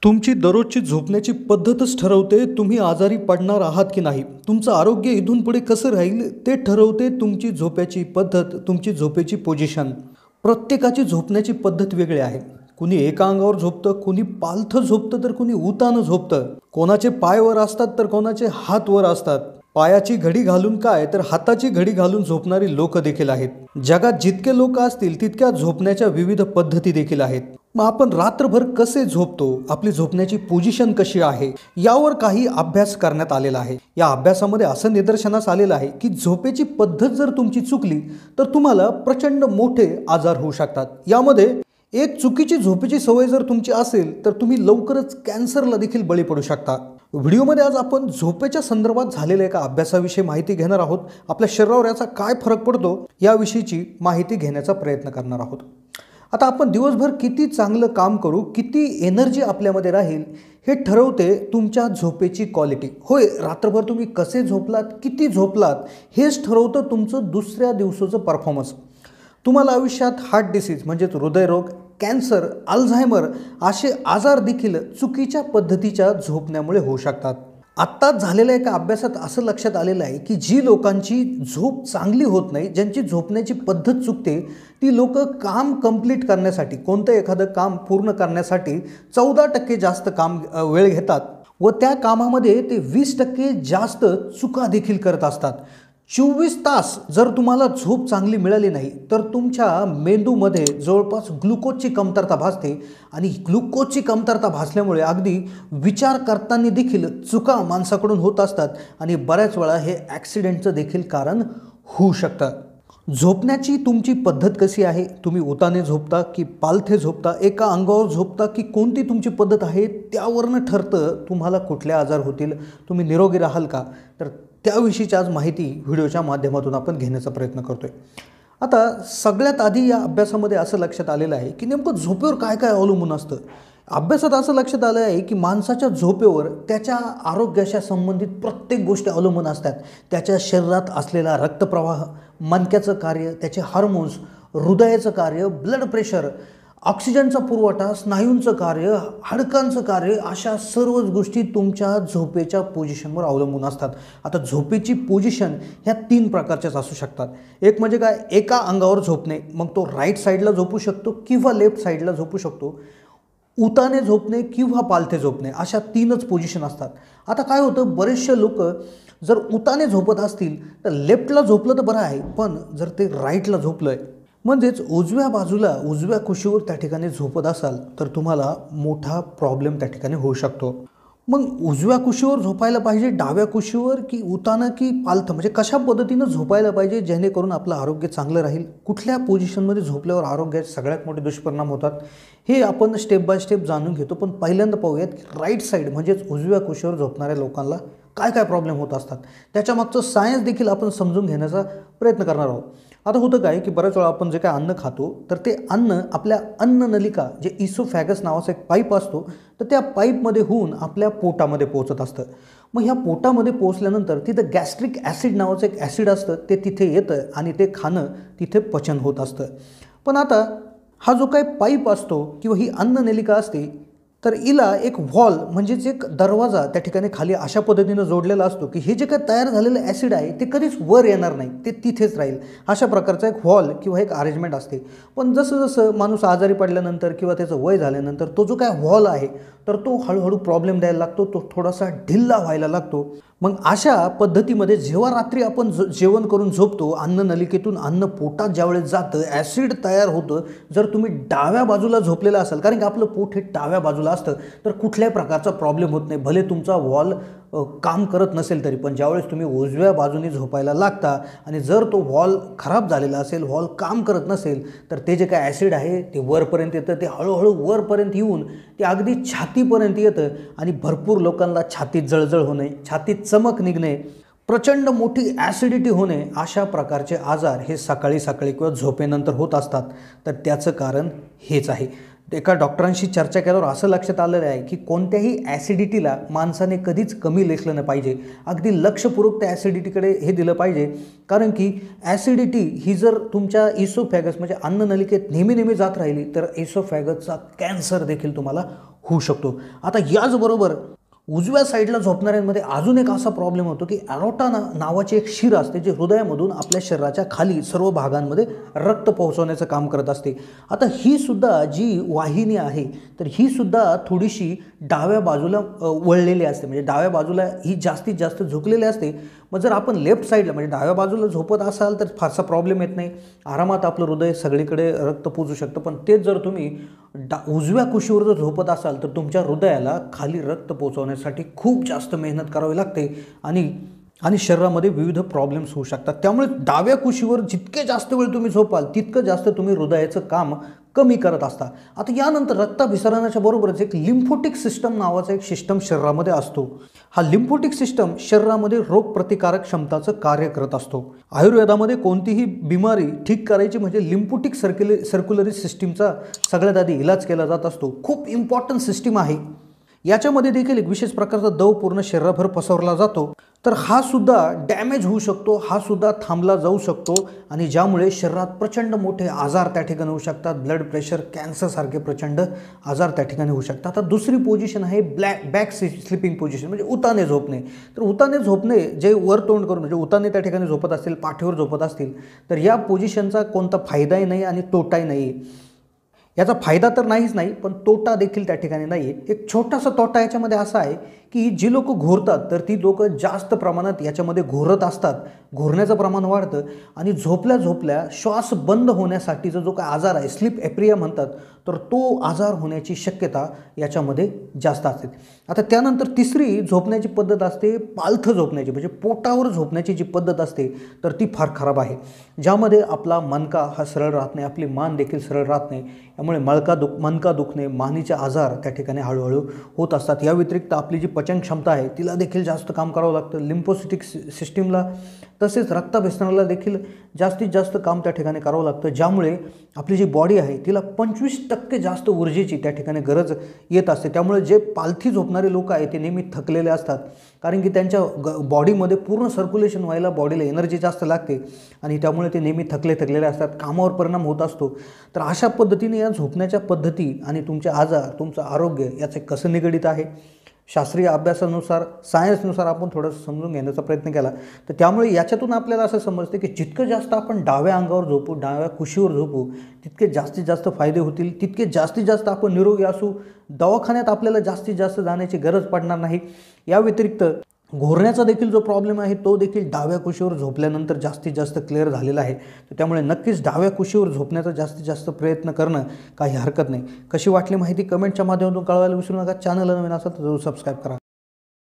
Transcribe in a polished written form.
तुमची दररोजची झोपण्याची पद्धतच ठरवते तुम्ही आजारी पडणार आहात की नाही. तुमचं आरोग्य इथून पुढे कसं राहील ते ठरवते तुमची झोपायची पद्धत, तुमची झोपेची पोझिशन. प्रत्येकाची झोपण्याची पद्धत वेगळी आहे. कुणी एका अंगावर झोपतं, कुणी पालथं झोपतं, तर कुणी उतानं झोपतं. कोणाचे पाय वर असतात तर कोणाचे हात वर असतात. पायाची घडी घालून काय तर हाताची घडी घालून झोपणारी लोक देखील आहेत. जगात जितके लोक असतील तितक्या झोपण्याच्या विविध पद्धती देखील आहेत. मग आपण रात्रभर कसे झोपतो, आपली झोपण्याची पोझिशन कशी आहे, यावर काही अभ्यास करण्यात आलेला आहे. या अभ्यासामध्ये असं निदर्शनास आलेलं आहे की झोपेची पद्धत जर तुमची चुकली तर तुम्हाला प्रचंड मोठे आजार होऊ शकतात. यामध्ये एक चुकीची झोपेची सवय जर तुमची असेल तर तुम्ही लवकरच कॅन्सरला देखील बळी पडू शकता. व्हिडिओमध्ये आज आपण झोपेच्या संदर्भात झालेल्या एका अभ्यासाविषयी माहिती घेणार आहोत. आपल्या शरीरावर याचा काय फरक पडतो याविषयीची माहिती घेण्याचा प्रयत्न करणार आहोत. आता आपण दिवसभर किती चांगलं काम करू, किती एनर्जी आपल्यामध्ये राहील हे ठरवते तुमच्या झोपेची क्वालिटी. होय, रात्रभर तुम्ही कसे झोपलात, किती झोपलात हेच ठरवतं तुमचं दुसऱ्या दिवसाचं परफॉर्मन्स. तुम्हाला आयुष्यात हार्ट डिसीज म्हणजेच हृदयरोग, कॅन्सर, अल्झायमर असे आजार देखील चुकीच्या पद्धतीच्या झोपण्यामुळे होऊ शकतात. आत्ताच झालेल्या एका अभ्यासात असं लक्षात आलेलं आहे की जी लोकांची झोप चांगली होत नाही, ज्यांची झोपण्याची पद्धत चुकते, ती लोक काम कंप्लीट करण्यासाठी, कोणतं एखादं काम पूर्ण करण्यासाठी 14% जास्त वेळ घेतात व त्या कामामध्ये ते 20% जास्त चुका देखील करत असतात. 24 तास जर तुम्हाला झोप चांगली मिळाली नाही तर तुमच्या मेंदूमध्ये जवळपास ग्लुकोजची कमतरता भासते आणि ग्लुकोजची कमतरता भासल्यामुळे अगदी विचार करताना देखील चुका माणसाकडून होत असतात आणि बऱ्याच वेळा हे ॲक्सिडेंटचं देखील कारण होऊ शकतं. झोपण्याची तुमची पद्धत कशी आहे? तुम्ही उताने झोपता की पालथे झोपता, एका अंगावर झोपता की कोणती तुमची पद्धत आहे त्यावरनं ठरतं तुम्हाला कुठले आजार होतील, तुम्ही निरोगी राहाल का. तर त्याविषयीची आज माहिती व्हिडिओच्या माध्यमातून आपण घेण्याचा प्रयत्न करतोय. आता सगळ्यात आधी या अभ्यासामध्ये असं लक्षात आलेलं आहे की नेमकं झोपेवर काय काय अवलंबून असतं. अभ्यासात असं लक्षात आलं आहे की माणसाच्या झोपेवर त्याच्या आरोग्याच्या संबंधित प्रत्येक गोष्टी अवलंबून असतात. त्याच्या शरीरात असलेला रक्तप्रवाह, मणक्याचं कार्य, त्याचे हार्मोन्स, हृदयाचं कार्य, ब्लड प्रेशर, ऑक्सिजनचा पुरवठा, स्नायूंचं कार्य, हाडकांचं कार्य, अशा सर्वच गोष्टी तुमच्या झोपेच्या पोझिशनवर अवलंबून असतात. आता झोपेची पोझिशन ह्या 3 प्रकारच्याच असू शकतात. एक म्हणजे काय, एका अंगावर झोपणे, मग तो राईट साईडला झोपू शकतो किंवा लेफ्ट साईडला झोपू शकतो. उताने झोपणे किंवा पालथे झोपणे, अशा 3च पोझिशन असतात. आता काय होतं, बरेचसे लोक जर उताने झोपत असतील तर लेफ्टला झोपलं तर बरं आहे, पण जर ते राईटला झोपलंय म्हणजेच उजव्या बाजूला उजव्या कुशीवर त्या ठिकाणी झोपत असाल तर तुम्हाला मोठा प्रॉब्लेम त्या ठिकाणी होऊ शकतो. मग उजव्या कुशीवर झोपायला पाहिजे, डाव्या कुशीवर की उतानं की पालथं, म्हणजे कशा पद्धतीनं झोपायला पाहिजे जेणेकरून आपलं आरोग्य चांगलं राहील, कुठल्या पोझिशनमध्ये झोपल्यावर आरोग्याचे सगळ्यात मोठे दुष्परिणाम होतात हे आपण स्टेप बाय स्टेप जाणून घेतो. पण पहिल्यांदा पाहूयात की राईट साईड म्हणजेच उजव्या कुशीवर झोपणाऱ्या लोकांना काय काय प्रॉब्लेम होत असतात, त्याच्यामागचं सायन्स देखील आपण समजून घेण्याचा प्रयत्न करणार आहोत. आता होतं काय की बऱ्याच वेळा आपण जे काय अन्न खातो तर ते अन्न आपल्या अन्ननलिका, जे इसोफॅगस नावाचा एक पाईप असतो, तर त्या पाईपमध्ये होऊन आपल्या पोटामध्ये पोहोचत असतं. मग ह्या पोटामध्ये पोहोचल्यानंतर तिथं गॅस्ट्रिक ॲसिड नावाचं एक ॲसिड असतं, ते तिथे येतं आणि ते खाणं तिथे पचन होत असतं. पण आता हा जो काही पाईप असतो किंवा ही अन्ननलिका असते तर हिला एक व्हॉल म्हणजेच एक दरवाजा त्या ठिकाणी खाली अशा पद्धतीनं जोडलेला असतो की हे जे काही तयार झालेलं ॲसिड आहे ते कधीच वर येणार नाही, ते तिथेच राहील. अशा प्रकारचा एक व्हॉल किंवा एक अरेंजमेंट असते. पण जसं जसं माणूस आजारी पडल्यानंतर किंवा त्याचं वय झाल्यानंतर तो जो काय व्हॉल आहे तर तो हळूहळू प्रॉब्लेम द्यायला लागतो, तो थोडासा ढिल्ला व्हायला लागतो. मग अशा पद्धतीमध्ये जेव्हा रात्री आपण जेवण करून झोपतो, अन्ननलिकेतून अन्न पोटात ज्यावेळेस जातं, ॲसिड तयार होतं. जर तुम्ही डाव्या बाजूला झोपलेला असाल, कारण की आपलं पोट हे डाव्या बाजूला असतं, तर कुठल्याही प्रकारचा प्रॉब्लेम होत नाही. भले तुमचा वॉल काम करत नसेल तरी, पण ज्यावेळेस तुम्ही उजव्या बाजूने झोपायला लागता आणि जर तो वॉल खराब झालेला असेल, वॉल काम करत नसेल, तर ते जे काय ॲसिड आहे ते वरपर्यंत येतं. ते हळूहळू वरपर्यंत येऊन ते अगदी छातीपर्यंत येतं आणि भरपूर लोकांना छातीत जळजळ होणे, छातीत चमक निघणे, प्रचंड मोठी ॲसिडिटी होणे, अशा प्रकारचे आजार हे सकाळी सकाळी किंवा झोपेनंतर होत असतात. तर त्याचं कारण हेच आहे. एका डॉक्टरांशी चर्चा केल्यावर असं लक्षात आलेलं आहे की कोणत्याही ॲसिडिटीला माणसाने कधीच कमी लेखलं नाही पाहिजे. अगदी लक्षपूर्वक त्या ॲसिडिटीकडे हे दिलं पाहिजे, कारण की ॲसिडिटी ही जर तुमच्या इसोफॅगस म्हणजे अन्ननलिकेत नेहमी नेहमी जात राहिली तर इसोफॅगसचा कॅन्सर देखील तुम्हाला होऊ शकतो। आता याचबरोबर उजव्या साईडला झोपणाऱ्यांमध्ये अजून एक असा प्रॉब्लेम होतो की ॲरोटा नावाची एक शिर असते जी हृदयामधून आपल्या शरीराच्या खाली सर्व भागांमध्ये रक्त पोहोचवण्याचं काम करत असते। आता ही सुद्धा जी वाहिनी आहे तर ही सुद्धा थोडीशी डाव्या बाजूला वळलेली असते, म्हणजे डाव्या बाजूला ही जास्तीत जास्त झुकलेली असते। मग जर आपण लेफ्ट साईडला म्हणजे डाव्या बाजूला झोपत असाल तर फारसा प्रॉब्लेम येत नाही, आरामात आपलं हृदय सगळीकडे रक्त पोचू शकतं। पण तेच जर तुम्ही उजव्या कुशीवर जर झोपत असाल तर तुमच्या हृदयाला खाली रक्त पोहोचवण्यासाठी खूप जास्त मेहनत करावी लागते आणि शरीरामध्ये विविध प्रॉब्लेम्स होऊ शकतात। त्यामुळे डाव्या कुशीवर जितके जास्त वेळ तुम्ही झोपाल तितकं जास्त तुम्ही हृदयाचं काम कमी करत असता। आता यानंतर रक्ताभिसरणाच्या बरोबरच एक लिम्फोटिक सिस्टम नावाचा एक सिस्टम शरीरामध्ये असतो। हा लिम्फोटिक सिस्टम शरीरामध्ये रोगप्रतिकारक क्षमताचं कार्य करत असतो। आयुर्वेदामध्ये कोणतीही बिमारी ठीक करायची म्हणजे लिम्फोटिक सर्क्युलरी सिस्टीमचा सगळ्यात आधी इलाज केला जात असतो। खूप इम्पॉर्टंट सिस्टीम आहे। याच्यामध्ये देखील एक विशेष प्रकारचा दव पूर्ण शरीराभर पसरला जातो, तर हा सुद्धा डॅमेज होऊ शकतो, हा सुद्धा थांबला जाऊ शकतो आणि ज्यामुळे शरीरात प्रचंड मोठे आजार त्या ठिकाणी होऊ शकतात। ब्लड प्रेशर, कॅन्सरसारखे प्रचंड आजार त्या ठिकाणी होऊ शकतात। आता दुसरी पोझिशन आहे बॅक स्लिपिंग पोझिशन, म्हणजे उताने झोपणे। तर उताने झोपणे जे वर तोंड करून म्हणजे उताने त्या ठिकाणी झोपत असतील, पाठीवर झोपत असतील तर या पोझिशनचा कोणता फायदाही नाही आणि तोटाही नाही। याचा फायदा तर नाहीच नाही पण तोटा देखील त्या ठिकाणी नाही आहे। एक छोटासा तोटा याच्यामध्ये असा आहे की जी लोक घोरतात तर ती लोक जास्त प्रमाणात याच्यामध्ये घोरत असतात, घोरण्याचं प्रमाण वाढतं आणि झोपल्या झोपल्या श्वास बंद होण्यासाठीचा जो काय आजार आहे स्लीप ॲप्रिया म्हणतात तर तो आजार होण्याची शक्यता याच्यामध्ये जास्त असते। आता त्यानंतर तिसरी झोपण्याची पद्धत असते पालथं झोपण्याची, म्हणजे पोटावर झोपण्याची जी पद्धत असते तर ती फार खराब आहे, ज्यामध्ये आपला मणका हा सरळ राहत नाही, आपली मान देखील सरळ राहत नाही, त्यामुळे मणका दुखणे, मानेचे आजार त्या ठिकाणी हळूहळू होत असतात। या व्यतिरिक्त आपली जी पचन क्षमता आहे तिला देखील जास्त काम करावं लागतं, लिम्फोसिटिक सिस्टीमला तसेच रक्ताभिसरणाला देखील जास्तीत जास्त काम त्या ठिकाणी करावं लागतं, ज्यामुळे आपली जी बॉडी आहे तिला 25% जास्त ऊर्जेची त्या ठिकाणी गरज येत असते। त्यामुळे जे पालथी झोपणारे लोक आहेत ते नेहमी थकलेले असतात, कारण की त्यांच्या बॉडीमध्ये पूर्ण सर्क्युलेशन व्हायला बॉडीला एनर्जी जास्त लागते आणि त्यामुळे ते नेहमी थकलेले असतात, कामावर परिणाम होत असतो। तर अशा पद्धतीने या झोपण्याच्या पद्धती आणि तुमचे आजार, तुमचं आरोग्य याचे कसं निगडित आहे शास्त्रीय अभ्यासानुसार, सायन्सनुसार आपण थोडंसं समजून घेण्याचा प्रयत्न केला तर त्यामुळे याच्यातून आपल्याला असं समजते की जितकं जास्त आपण डाव्या अंगावर झोपू, डाव्या कुशीवर झोपू तितके जास्तीत जास्त फायदे होतील, तितके जास्तीत जास्त आपण निरोगी असू, दवाखान्यात आपल्याला जास्तीत जास्त जाण्याची गरज पडणार नाही। या व्यतिरिक्त घोरण्याचा देखील जो प्रॉब्लेम आहे तो देखील डाव्या कुशीवर झोपल्यानंतर जास्तीत जास्त क्लिअर झालेला आहे। तर त्यामुळे नक्कीच डाव्या कुशीवर झोपण्याचा जास्तीत जास्त प्रयत्न करणं काही हरकत नाही। कशी वाटली माहिती कमेंटच्या माध्यमातून कळवायला विसरू नका। चॅनलला नवीन असाल तर जरूर सबस्क्राईब करा।